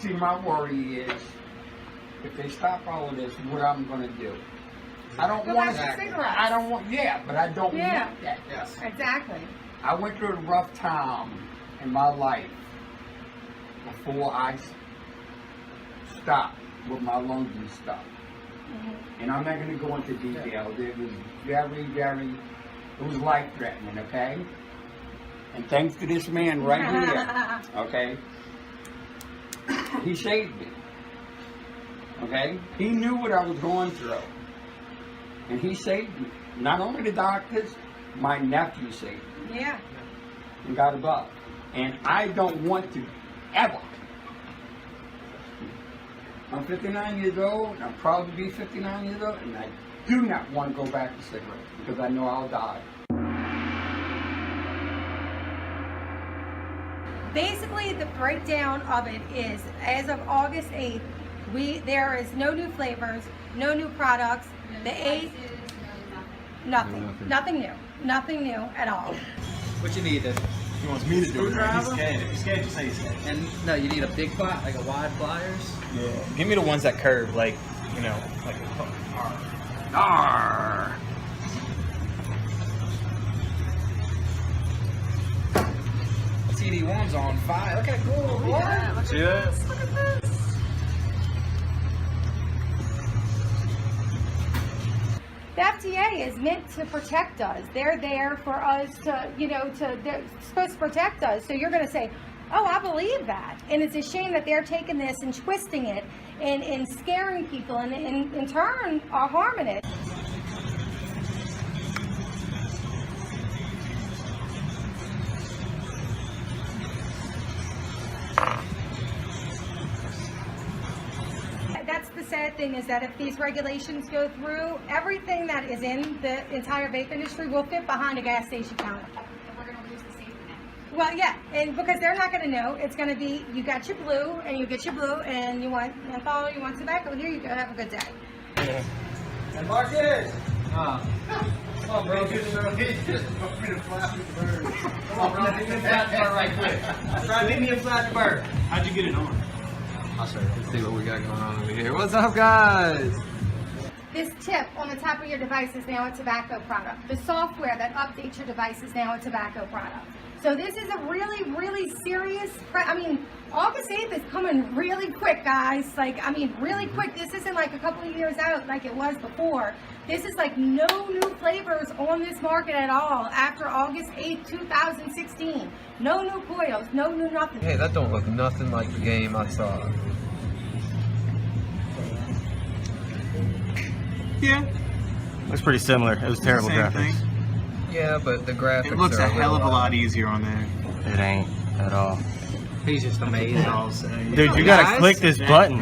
See, my worry is if they stop all of this, what I'm going to do. I don't Go want back to cigarettes. I don't want. Yeah, but I don't Yeah. want that. Yes. Exactly. I went through a rough time in my life before I stopped with my lungs and stuff. And I'm not going to go into details. It was it was life-threatening, okay? And thanks to this man right here, okay? He saved me, okay? He knew what I was going through. And he saved me. Not only the doctors, my nephew saved me. Yeah. And got above. And I don't want to ever. I'm 59 years old, and I'll probably be 59 years old, and I do not want to go back to cigarettes because I know I'll die. Basically, the breakdown of it is, as of August 8th, there is no new flavors, no new products. The 8th, nothing new at all. What you need? He wants me to do it. He's scared. He's scared to say he's scared. And no, you need a big pot, like a wide pliers. Yeah. Give me the ones that curve, like, you know, like a hook. Arr. TD-1's on fire. Look how cool. Yeah, look at this. Look at this. The FDA is meant to protect us. They're there for us to, they're supposed to protect us. So you're going to say, oh, I believe that. And it's a shame that they're taking this and twisting it and scaring people and in turn are harming it. That's the sad thing, is that if these regulations go through, everything that is in the entire vape industry will fit behind a gas station counter. And we're going to lose the safety net. Well, yeah, and because they're not going to know, it's going to be, you got your blue, and you get your blue, and you want menthol, you want tobacco, here you go, have a good day. Yeah. And Marcus! Come on, bro. He just want me to Flappy Bird. Come on, bro. Give me a Flappy Bird right quick. Try to give me a Flappy Bird. How'd you get it on? I'll show you. Let's see what we got going on over here. What's up, guys? This tip on the top of your device is now a tobacco product. The software that updates your device is now a tobacco product. So this is a really, really serious, August 8th is coming really quick, guys. Really quick. This isn't like a couple of years out like it was before. This is like no new flavors on this market at all after August 8th, 2016. No new coils, no new nothing. Hey, that don't look nothing like the game I saw. Yeah. Looks pretty similar. It was terrible Same graphics. thing. Yeah, but the graphics It looks are a hell of a little lot easier on there. It ain't at all. He's just amazing. I'll say. Dude, you gotta click this button.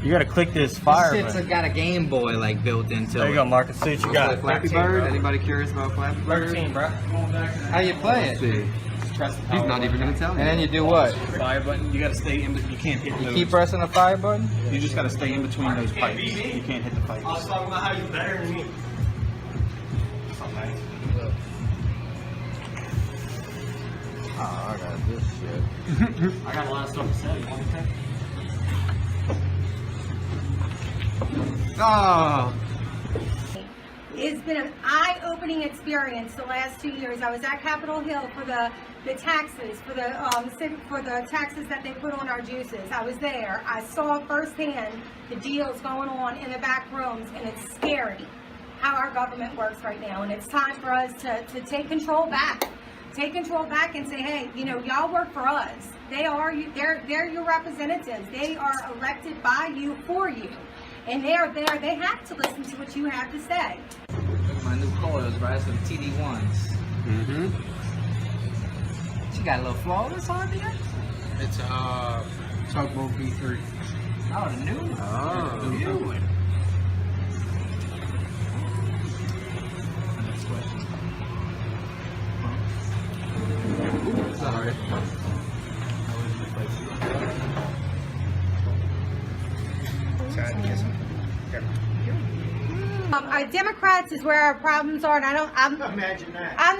You gotta click this fire This shit's button. got a Game Boy like built into There it. you go, Marcus. See what you got. Flappy Bird. Anybody curious about Flappy Bird? 13, bro. How you play it? He's not even gonna tell And you. then you do what? Fire button. You gotta stay in. You can't hit You those. keep pressing the fire button? You just gotta stay in between those pipes. You can't hit the pipes. I was talking about how you better than me. Oh, I got this shit. I got a lot of stuff to say. You want to Oh! It's been an eye-opening experience the last 2 years. I was at Capitol Hill for the taxes, for the taxes that they put on our juices. I was there. I saw firsthand the deals going on in the back rooms, and it's scary how our government works right now. And it's time for us to take control back. Take control back and say, hey, y'all work for us. They're your representatives. They are elected by you, for you. And they're there. They have to listen to what you have to say. Look at my new coils, right? Some TD-1s. Mm-hmm. She got a little flawless on there? It's Tugboat B3. Oh, the new one. Oh, The new one. Sorry. Trying to get some. Democrats is where our problems are, and Imagine that. I'm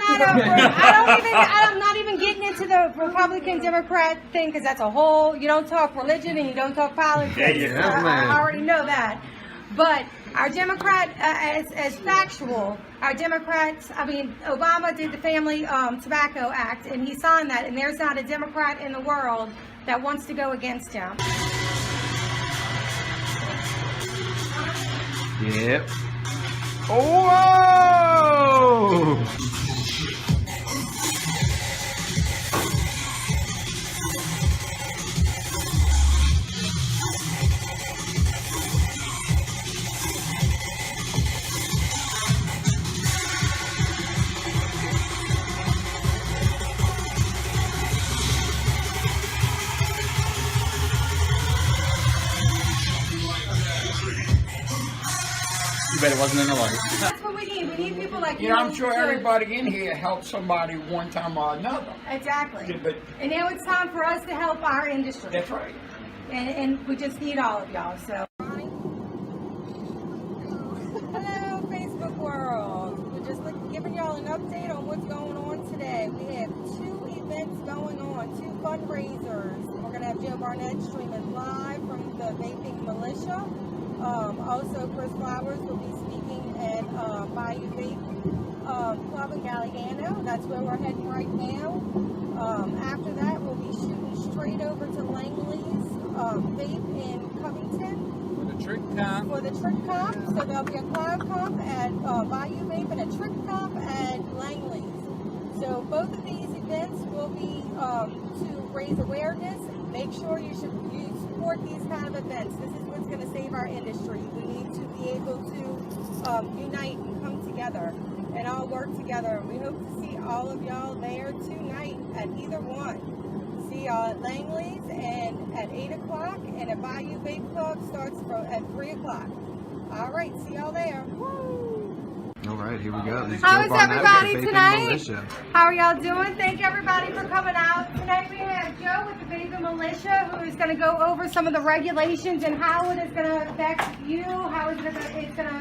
not even getting into the Republican Democrat thing, because that's a whole, you don't talk religion and you don't talk politics. I already know that. But our Democrat, as factual, our Democrats, Obama did the Family Tobacco Act, and he signed that, and there's not a Democrat in the world that wants to go against him. Yep. Whoa! You bet it wasn't in the light. That's what we need. We need people like you. You know, I'm sure to- everybody in here helped somebody one time or another. Exactly. Yeah, but And now it's time for us to help our industry. that's right. And we just need all of y'all. So. Hello, Facebook world. We're just giving y'all an update on what's going on today. We have 2 events going on, 2 fundraisers. We're going to have Joe Barnett streaming live from the Vaping Militia. Also, Chris Flowers will be speaking at Bayou Vape Club in Galliano. That's where we're heading right now. After that, we'll be shooting straight over to Langley's Vape in Covington. For the trick comp. For the trick comp. So there'll be a cloud comp at Bayou Vape and a trick comp at Langley's. So both of these events will be to raise awareness. Make sure you support these kind of events. This is what's going to save our industry. We need to be able to unite and come together and all work together. We hope to see all of y'all there tonight at either one. See y'all at Langley's and at 8 o'clock, and at Bayou Vape Club starts at 3 o'clock. All right, see y'all there. Woo! All right, here we go. This is How Joe is Barnett with everybody Vaping tonight? Militia. How are y'all doing? Thank everybody for coming out. Tonight we have Joe with the Vaping Militia, who is going to go over some of the regulations and how it is going to affect you, how it's going to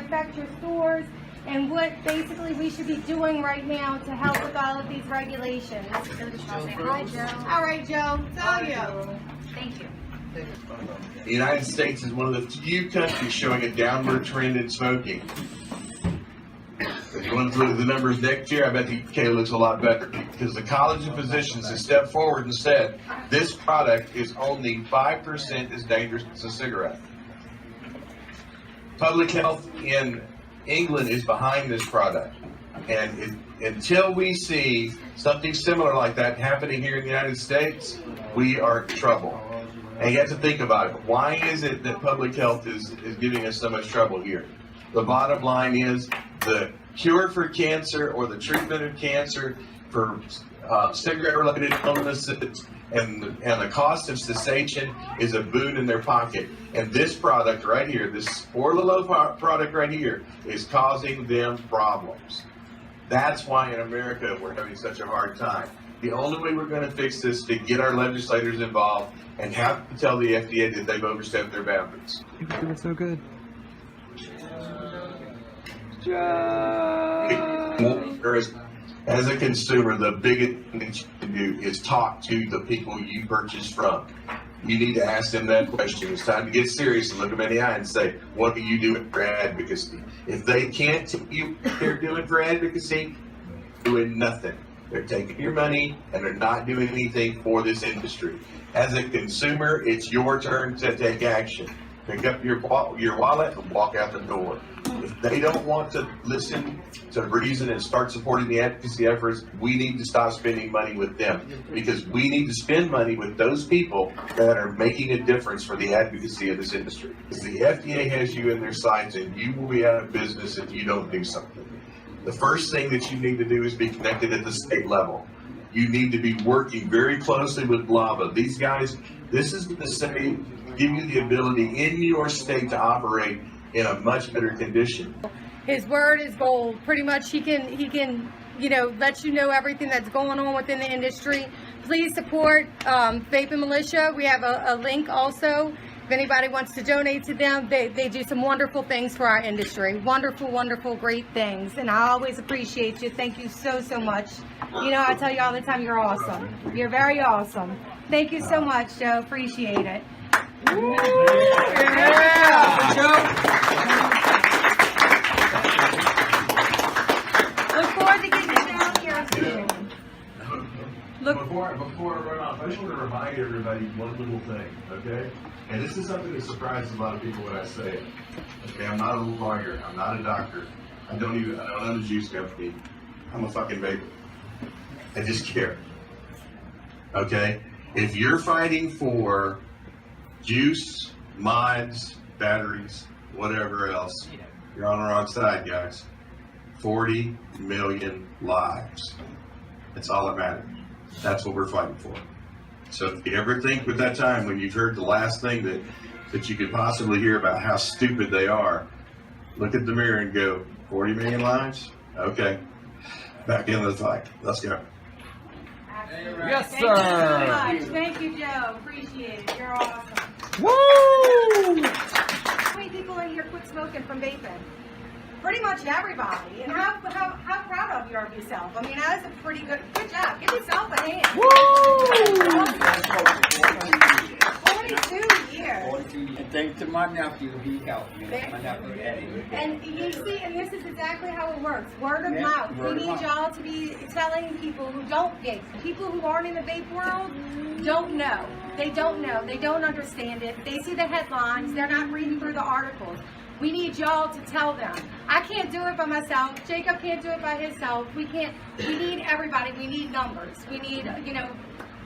affect your stores, and what basically we should be doing right now to help with all of these regulations. Hi, Joe. All right, Joe. Tell you. Thank you. The United States is one of the few countries showing a downward trend in smoking. If you want to look at the numbers next year, I bet the UK looks a lot better, because the College of Physicians has stepped forward and said this product is only 5% as dangerous as a cigarette. Public health in England is behind this product, and until we see something similar like that happening here in the United States, we are in trouble. And you have to think about it. Why is it that public health is giving us so much trouble here? The bottom line is the cure for cancer or the treatment of cancer for cigarette-related illnesses and the cost of cessation is a boon in their pocket. And this product right here, this Orlolo product right here, is causing them problems. That's why in America we're having such a hard time. The only way we're going to fix this is to get our legislators involved and have to tell the FDA that they've overstepped their boundaries. You're doing so good. As a consumer, the biggest thing that you can do is talk to the people you purchase from. You need to ask them that question. It's time to get serious and look them in the eye and say, what are you doing for advocacy? If they can't tell you what they're doing for advocacy, they're doing nothing. They're taking your money and they're not doing anything for this industry. As a consumer, it's your turn to take action. Pick up your wallet and walk out the door. If they don't want to listen to reason and start supporting the advocacy efforts, we need to stop spending money with them, because we need to spend money with those people that are making a difference for the advocacy of this industry. Because the FDA has you in their sights and you will be out of business if you don't do something. The first thing that you need to do is be connected at the state level. You need to be working very closely with LAVA. These guys, this is going to give you the ability in your state to operate in a much better condition. His word is gold. Pretty much he can let you know everything that's going on within the industry. Please support Vaping Militia. We have a link also If anybody wants to donate to them, they do some wonderful things for our industry. Wonderful, wonderful, great things. And I always appreciate you. Thank you so, so much. You know, I tell you all the time, you're awesome. You're very awesome. Thank you so much, Joe. Appreciate it. Look forward to getting you down here soon. Before I run off, I just want to remind everybody one little thing, okay? And this is something that surprises a lot of people when I say it. Okay, I'm not a lawyer, I'm not a doctor, I don't own a juice company. I'm a fucking vapor. I just care. Okay? If you're fighting for juice, mods, batteries, whatever else, you're on the wrong side, guys. 40 million lives. That's all that matters. That's what we're fighting for. So if you ever think with that time when you've heard the last thing that you could possibly hear about how stupid they are, look at the mirror and go, 40 million lives? Okay. Back into the fight. Let's go. Yes, Thank you so sir. much. Thank you, Joe. Appreciate it. You're awesome. Woo! How many people in here quit smoking from vaping? Pretty much everybody. And how proud of you of yourself? I mean, that is a pretty good job. Give yourself a hand. Woo! 42 years. And thanks to my nephew, he helped me. My nephew Eddie. And you see, and this is exactly how it works. Word of Yeah, mouth. word We of need mouth. y'all to be telling people who don't vape. People who aren't in the vape world don't know. They don't know. They don't understand it. They see the headlines. They're not reading through the articles. We need y'all to tell them. I can't do it by myself. Jacob can't do it by himself. We need everybody. We need numbers. We need, you know,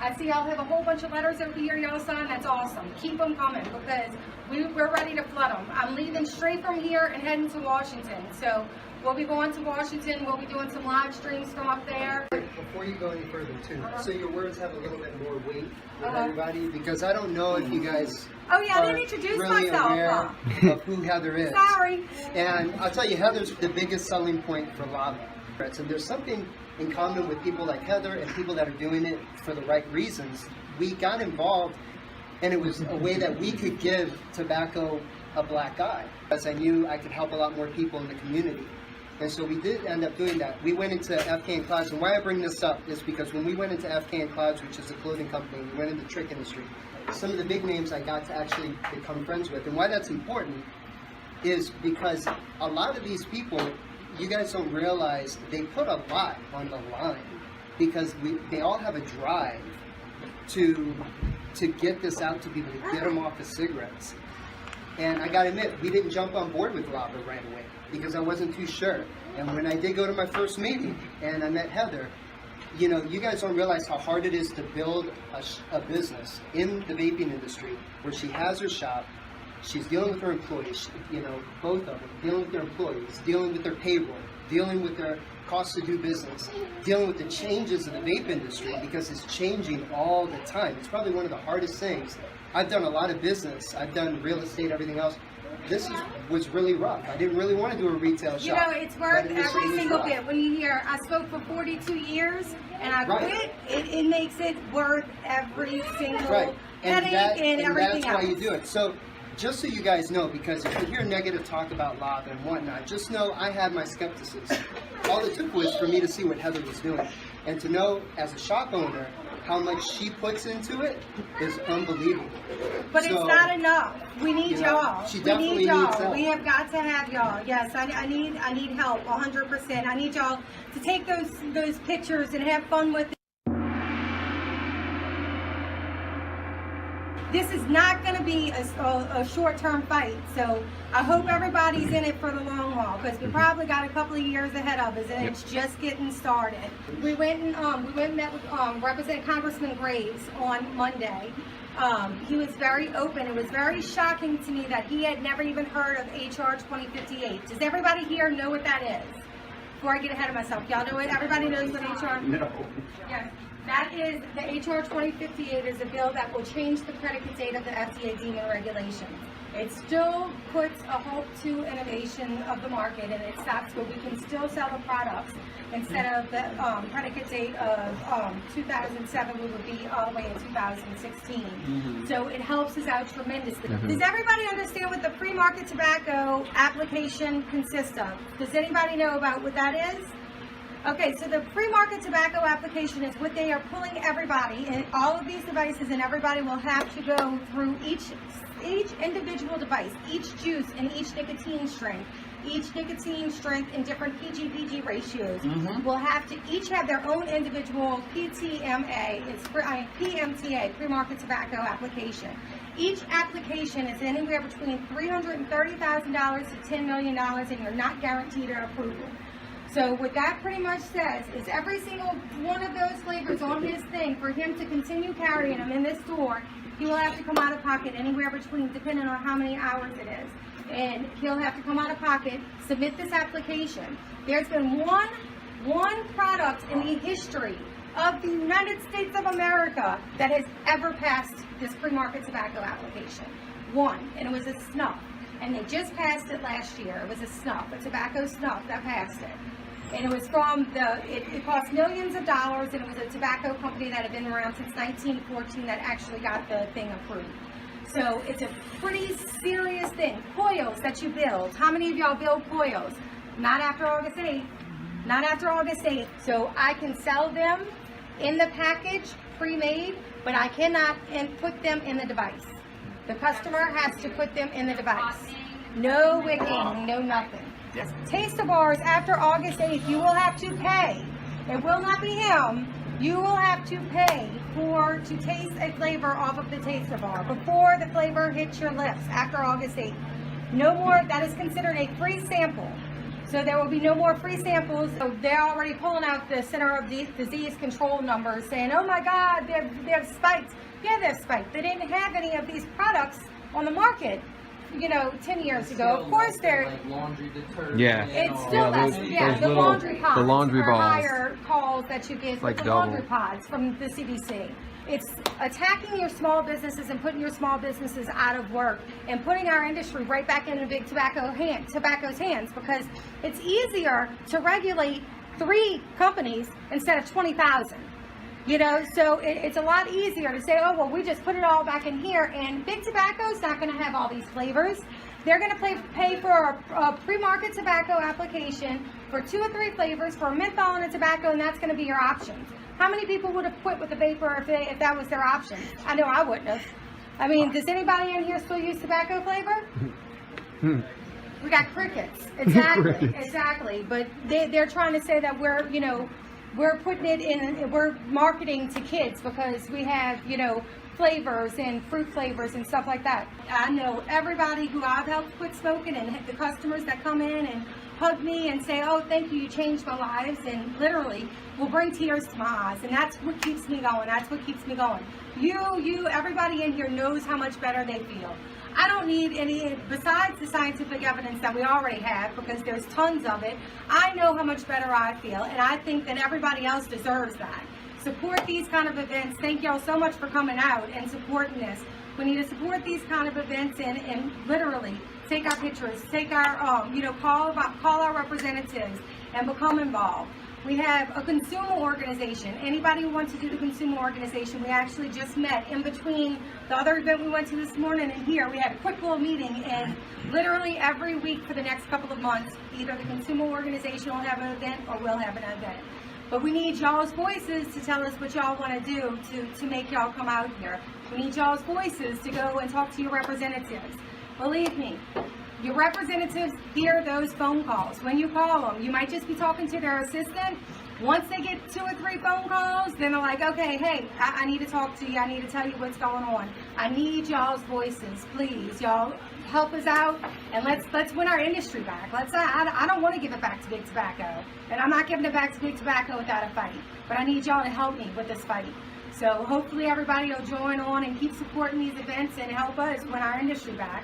I see y'all have a whole bunch of letters over here y'all sign. That's awesome. Keep them coming because we're ready to flood them. I'm leaving straight from here and heading to Washington. So we'll be going to Washington. We'll be doing some live streams from up there. Before you go any further, too, so your words have a little bit more weight with Uh-huh. everybody, because I don't know if you guys Oh yeah, I are didn't introduce really myself. aware Huh? of who Heather is. Sorry. And I'll tell you, Heather's the biggest selling point for lava. And there's something in common with people like Heather and people that are doing it for the right reasons. We got involved, and it was a way that we could give tobacco a black eye, because I knew I could help a lot more people in the community. And so we did end up doing that. We went into F.K.N. Clouds, and why I bring this up is because when we went into F.K.N. Clouds, which is a clothing company, we went into the trick industry. Some of the big names I got to actually become friends with. And why that's important is because a lot of these people, you guys don't realize, they put a lot on the line, because they all have a drive to get this out to people, to get them off of cigarettes. And I gotta admit, we didn't jump on board with lava right away because I wasn't too sure. And when I did go to my first meeting and I met Heather, you know, you guys don't realize how hard it is to build a business in the vaping industry where she has her shop, she's dealing with her employees, you know, both of them, dealing with their employees, dealing with their payroll, dealing with their cost to do business, dealing with the changes in the vape industry because it's changing all the time. It's probably one of the hardest things. I've done a lot of business. I've done real estate, everything else. This was really rough. I didn't really want to do a retail shop. You know, it's worth but it was every really single rough. bit. When you hear, I spoke for 42 years and I Right. quit, it makes it worth every single Right. And, headache and everything that's why else. you do it. So just so you guys know, because if you hear negative talk about lava and whatnot, just know I had my skepticism. All it took was for me to see what Heather was doing. And to know, as a shop owner, how much she puts into it is unbelievable. But So, it's not enough. We need you know, y'all. she We definitely need y'all. needs help. We have got to have y'all. Yes, I need help 100%. I need y'all to take those pictures and have fun with it. This is not going to be a short-term fight, so I hope everybody's in it for the long haul, because we probably got a couple of years ahead of us, and it's just getting started. We went and met with Representative Congressman Graves on Monday. He was very open. It was very shocking to me that he had never even heard of HR 2058. Does everybody here know what that is? Before I get ahead of myself, y'all know it? Everybody knows what HR? No. Yes. That is, the HR 2058 is a bill that will change the predicate date of the FDA deeming regulations. It still puts a halt to innovation of the market, and it stops where we can still sell the products. Instead of the predicate date of 2007, we would be all the way in 2016. So it helps us out tremendously. Does everybody understand what the pre-market tobacco application consists of? Does anybody know about what that is? Okay, so the pre-market tobacco application is what they are pulling everybody, and all of these devices, and everybody will have to go through each individual device, each juice and each nicotine strength in different PG-VG ratios will have to each have their own individual PMTA, pre-market tobacco application. Each application is anywhere between $330,000 to $10 million, and you're not guaranteed an approval. So what that pretty much says is every single one of those flavors on his thing, for him to continue carrying them in this store, he will have to come out of pocket anywhere between, depending on how many hours it is. And he'll have to come out of pocket, submit this application. There's been one product in the history of the United States of America that has ever passed this pre-market tobacco application. One, and it was a snuff. And they just passed it last year. It was a snuff, a tobacco snuff that passed it. And it was from it cost millions of dollars, and it was a tobacco company that had been around since 1914 that actually got the thing approved. So it's a pretty serious thing. Coils that you build. How many of y'all build coils? Not after August 8th. Not after August 8th. So I can sell them in the package, pre-made, but I cannot put them in the device. The customer has to put them in the device. No wicking, no nothing. Taster bars after August 8th, you will have to pay. It will not be him. You will have to pay to taste a flavor off of the taster bar before the flavor hits your lips after August 8th. No more, that is considered a free sample. So there will be no more free samples. So they're already pulling out the Center of Disease Control numbers saying, oh my God, they have spiked. Yeah, they've spiked. They didn't have any of these products on the market, 10 years ago. Of course they're... Like laundry detergent. Yeah. It's still less, those the little- laundry pods. the laundry are balls. higher calls that you get Like with the double. laundry pods from the CDC. It's attacking your small businesses and putting your small businesses out of work and putting our industry right back into big tobacco's hands, because it's easier to regulate 3 companies instead of 20,000. So it's a lot easier to say, oh, well, we just put it all back in here, and big tobacco's not going to have all these flavors. They're going to pay for a pre-market tobacco application for 2 or 3 flavors for a menthol and a tobacco, and that's going to be your options. How many people would have quit with a vapor if that was their option? I know I wouldn't have. I mean, does anybody in here still use tobacco flavor? We got crickets. Exactly, exactly. But they're trying to say that we're putting it in, we're marketing to kids because we have, flavors and fruit flavors and stuff like that. I know everybody who I've helped quit smoking, and the customers that come in and hug me and say, oh, thank you, you changed my lives, and literally will bring tears to my eyes. And that's what keeps me going. That's what keeps me going. Everybody in here knows how much better they feel. I don't need any, besides the scientific evidence that we already have, because there's tons of it. I know how much better I feel, and I think that everybody else deserves that. Support these kind of events. Thank y'all so much for coming out and supporting this. We need to support these kind of events and literally take our pictures, take our, call our representatives and become involved. We have a consumer organization. Anybody who wants to do the consumer organization, we actually just met in between the other event we went to this morning and here. We had a quick little meeting, and literally every week for the next couple of months, either the consumer organization will have an event or we'll have an event. But we need y'all's voices to tell us what y'all want to do to make y'all come out here. We need y'all's voices to go and talk to your representatives. Believe me, your representatives hear those phone calls. When you call them, you might just be talking to their assistant. Once they get 2 or 3 phone calls, then they're like, okay, hey, I need to talk to you. I need to tell you what's going on. I need y'all's voices, please. Y'all help us out, and let's win our industry back. I don't want to give it back to big tobacco, and I'm not giving it back to big tobacco without a fight. But I need y'all to help me with this fight. So hopefully everybody will join on and keep supporting these events and help us win our industry back.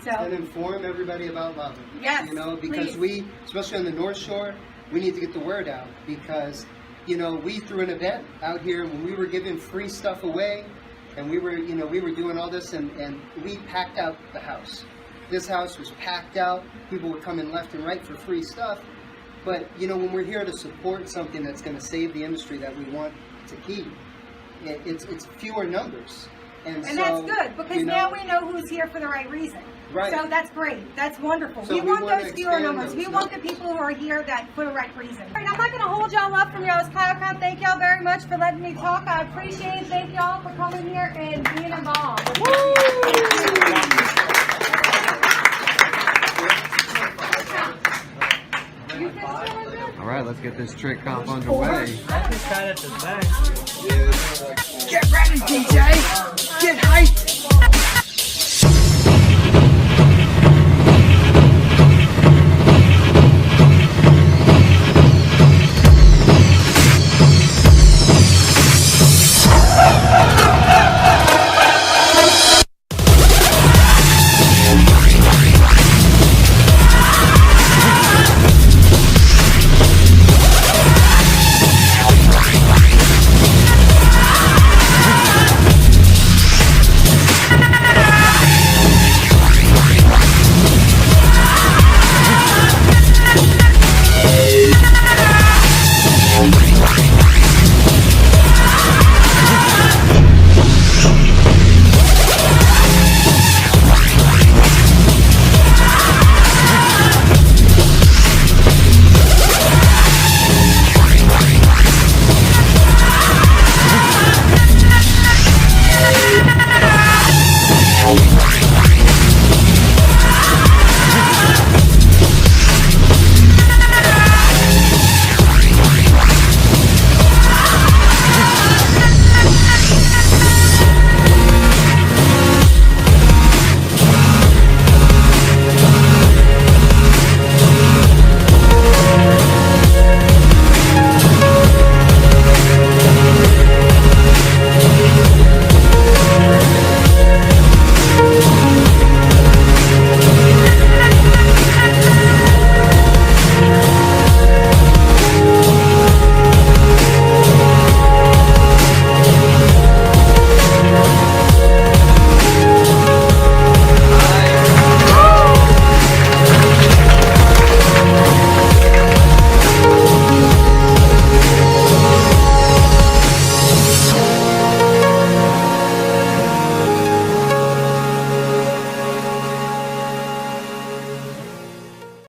So, and inform everybody about love. Yes, because please. we, especially on the North Shore, we need to get the word out, because you know, we threw an event out here when we were giving free stuff away, and we were, you know, we were doing all this, and we packed out the house. This house was packed out. People were coming left and right for free stuff. But, you know, when we're here to support something that's going to save the industry that we want to keep, it's fewer numbers. And so, that's good, because you know, now we know who's here for the right reason. Right. So that's great. That's wonderful. So we we want wanna those fewer expand numbers. those We want the people who are here that for the right reason. All right, I'm not going to hold y'all up from y'all's podcast. Thank y'all very much for letting me talk. I appreciate it. Thank y'all for coming here and being involved. All right, let's get this trick comp underway. Get ready, DJ. Get hyped.